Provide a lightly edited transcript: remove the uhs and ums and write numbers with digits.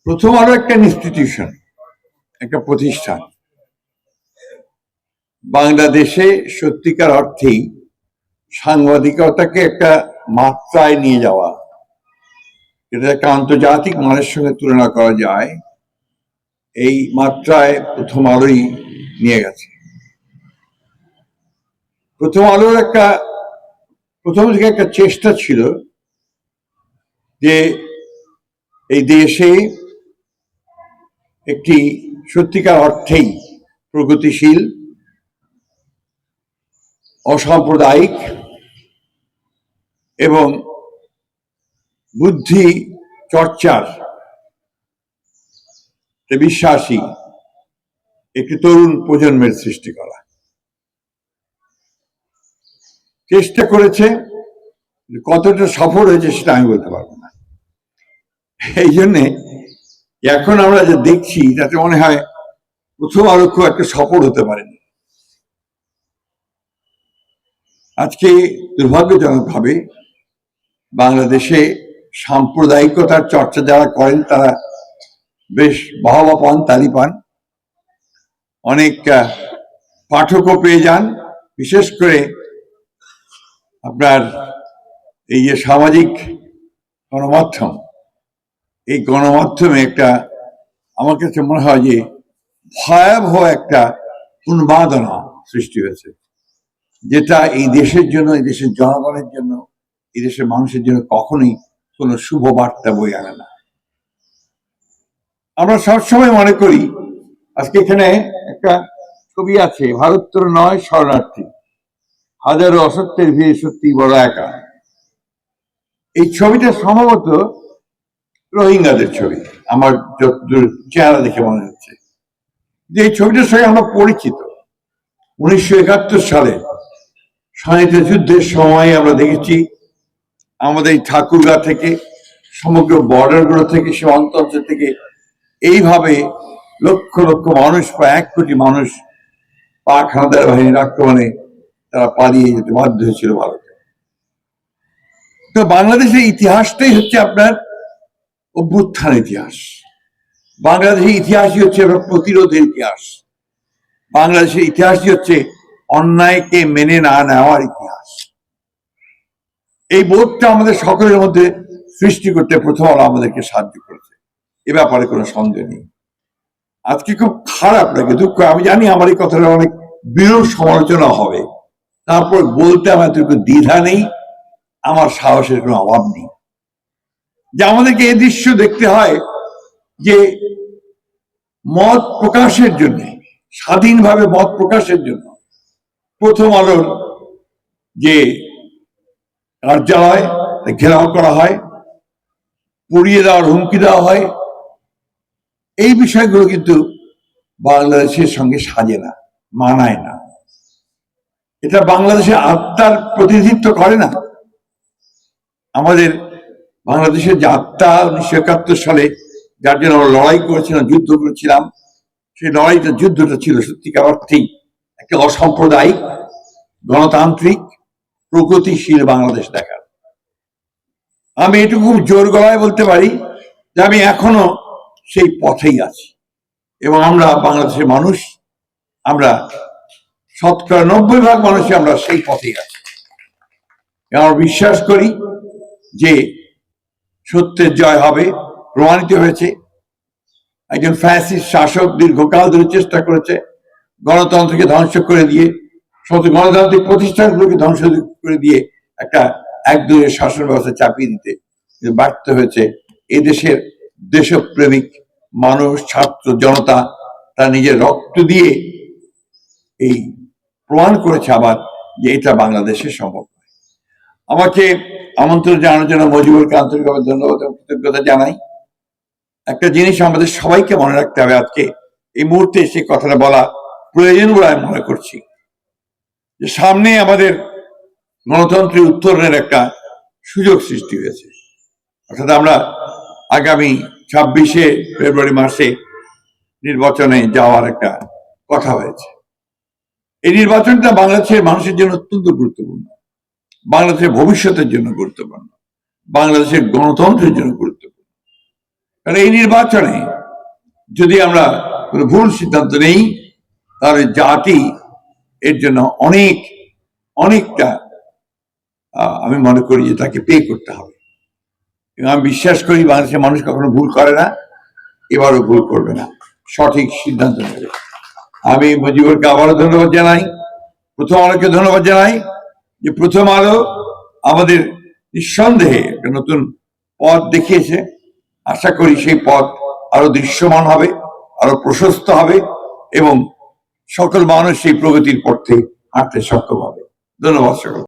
প্রথম আলো একটা ইনস্টিটিউশন, একটা প্রতিষ্ঠান। বাংলাদেশে সত্যিকার অর্থেই সাংবাদিকতাকে একটা মাত্রায় নিয়ে যাওয়া, এটা একটা আন্তর্জাতিক মানের সঙ্গে তুলনা করা যায়, এই মাত্রায় প্রথম আলোই নিয়ে গেছে। প্রথম আলোর প্রথম থেকে একটা চেষ্টা ছিল যে এই দেশে একটি সত্যিকার অর্থেই প্রগতিশীল, অসাম্প্রদায়িক এবং বুদ্ধি চর্চার বিশ্বাসী একটি তরুণ প্রজন্মের সৃষ্টি করা। চেষ্টা করেছে, কতটা সফল হয়েছে সেটা আমি বলতে পারবো না। এই জন্যে এখন আমরা যে দেখছি তাতে মনে হয় প্রথম আলো খুব একটা সফল হতে পারেনি। আজকে দুর্ভাগ্যজনকভাবে বাংলাদেশে সাম্প্রদায়িকতার চর্চা যারা করেন তারা বেশ বাহবা পান, তালি পান, অনেক পাঠকও পেয়ে যান। বিশেষ করে আপনার এই যে সামাজিক গণমাধ্যম, এই গণমাধ্যমে একটা আমার কাছে মনে হয় যে ভয়াবহ একটা উন্মাদনা সৃষ্টি হয়েছে, যেটা এই দেশের জন্য, এই দেশের জনগণের জন্য, এই দেশের মানুষের জন্য কখনোই কোনো শুভ বার্তা বয়ে আনে না। আমরা সবসময় মনে করি, আজকে এখানে একটা ছবি আছে, ভারতর নয় শরণার্থী, হাজারো অসত্যের ভিড়ে সত্যি বড় একা। এই ছবিটা সম্ভবত রোহিঙ্গাদের ছবি, আমার যতদূর চেহারা দেখে মনে হচ্ছে। যে এই ছবিটার সঙ্গে আমরা পরিচিত। 1971 সালে স্বাধীনতা যুদ্ধের সময় আমরা দেখেছি আমাদের এই ঠাকুরগাঁ থেকে, সমগ্র বর্ডারগুলো থেকে, সীমান্ত অঞ্চল থেকে এইভাবে লক্ষ লক্ষ মানুষ, প্রায় 1 কোটি মানুষ পাক হানাদার বাহিনীর আক্রমণে তারা পালিয়ে যেতে বাধ্য হয়েছিল ভারতে। তো বাংলাদেশের ইতিহাসটাই হচ্ছে আপনার অভ্যুত্থান ইতিহাস। বাংলাদেশের ইতিহাসই হচ্ছে প্রতিরোধের ইতিহাস। বাংলাদেশের ইতিহাসই হচ্ছে অন্যায়কে মেনে না নেওয়ার ইতিহাস। এই বোধটা আমাদের সকলের মধ্যে সৃষ্টি করতে প্রথম আলো আমাদেরকে সাহায্য করেছে, এ ব্যাপারে কোনো সন্দেহ নেই। আজকে খুব খারাপ লাগে, দুঃখ, আমি জানি আমার এই কথাটা অনেক বিরূপ সমালোচনা হবে, তারপর বলতে আমার দ্বিধা নেই, আমার সাহসের কোনো অভাব নেই। যে আমাদেরকে এই দৃশ্য দেখতে হয় যে মত প্রকাশের জন্য, স্বাধীনভাবে মত প্রকাশের জন্য প্রথম আলোর যে কার্যালয় ঘেরাও করা হয়, পুড়িয়ে দেওয়ার হুমকি দেওয়া হয়, এই বিষয়গুলো কিন্তু বাংলাদেশের সঙ্গে সাজে না, মানায় না। এটা বাংলাদেশের আত্মার প্রতিনিধিত্ব করে না। আমাদের বাংলাদেশের যে আত্মা 1971 সালে যার জন্য আমরা লড়াই করেছিলাম, যুদ্ধ করেছিলাম, সেই লড়াইটা, যুদ্ধটা ছিল সত্যিকার অর্থেই একটা অসাম্প্রদায়িক, গণতান্ত্রিক, প্রগতিশীল বাংলাদেশ দেখার। আমি এটুকু খুব জোর গলায় বলতে পারি যে আমি এখনো সেই পথেই আছি, এবং আমরা বাংলাদেশের মানুষ, আমরা 90% মানুষই আমরা সেই পথেই আছি। আমরা বিশ্বাস করি যে সত্যের জয় হবে, প্রমাণিত হয়েছে। একজন ফ্যাসিস্ট শাসক দীর্ঘকাল ধরে চেষ্টা করেছে গণতন্ত্রকে ধ্বংস করে দিয়ে, গণতান্ত্রিক প্রতিষ্ঠানগুলোকে ধ্বংস করে দিয়ে একটা একদলীয় শাসন ব্যবস্থা চাপিয়ে দিতে ব্যর্থ হয়েছে। এই দেশের দেশপ্রেমিক মানুষ, ছাত্র জনতা তার নিজের রক্ত দিয়ে এই প্রমাণ করেছে আবার যে এটা বাংলাদেশে সম্ভব। আমাকে আমন্ত্রণ জানানোর জন্য মজিবুরকে আন্তরিকভাবে ধন্যবাদ এবং কৃতজ্ঞতা জানাই। একটা জিনিস আমাদের সবাইকে মনে রাখতে হবে, আজকে এই মুহূর্তে সেই কথাটা বলা প্রয়োজন বলে আমি মনে করছি, যে সামনে আমাদের গণতন্ত্রের উত্তরণের একটা সুযোগ সৃষ্টি হয়েছে। অর্থাৎ আমরা আগামী 26শে ফেব্রুয়ারি মাসে নির্বাচনে যাওয়ার একটা কথা হয়েছে। এই নির্বাচনটা বাংলাদেশের মানুষের জন্য অত্যন্ত গুরুত্বপূর্ণ, বাংলাদেশের ভবিষ্যতের জন্য গুরুত্বপূর্ণ, বাংলাদেশের গণতন্ত্রের জন্য গুরুত্বপূর্ণ। কারণ এই নির্বাচনে যদি আমরা কোনো ভুল সিদ্ধান্ত নেই তাহলে জাতি এর জন্য অনেকটা আমি মনে করি যে তাকে পে করতে হবে। এবং আমি বিশ্বাস করি বাংলাদেশের মানুষ কখনো ভুল করে না, এবারও ভুল করবে না, সঠিক সিদ্ধান্ত নেবে। আমি মুজিবুরকে আবারও ধন্যবাদ জানাই, প্রথম আলোকে ধন্যবাদ জানাই যে প্রথম আলো আমাদের নিঃসন্দেহে একটা নতুন পথ দেখিয়েছে। আশা করি সেই পথ আরো দৃশ্যমান হবে, আরো প্রশস্ত হবে এবং সকল মানুষ সেই প্রগতির পথে হাঁটতে সক্ষম হবে। ধন্যবাদ সকল।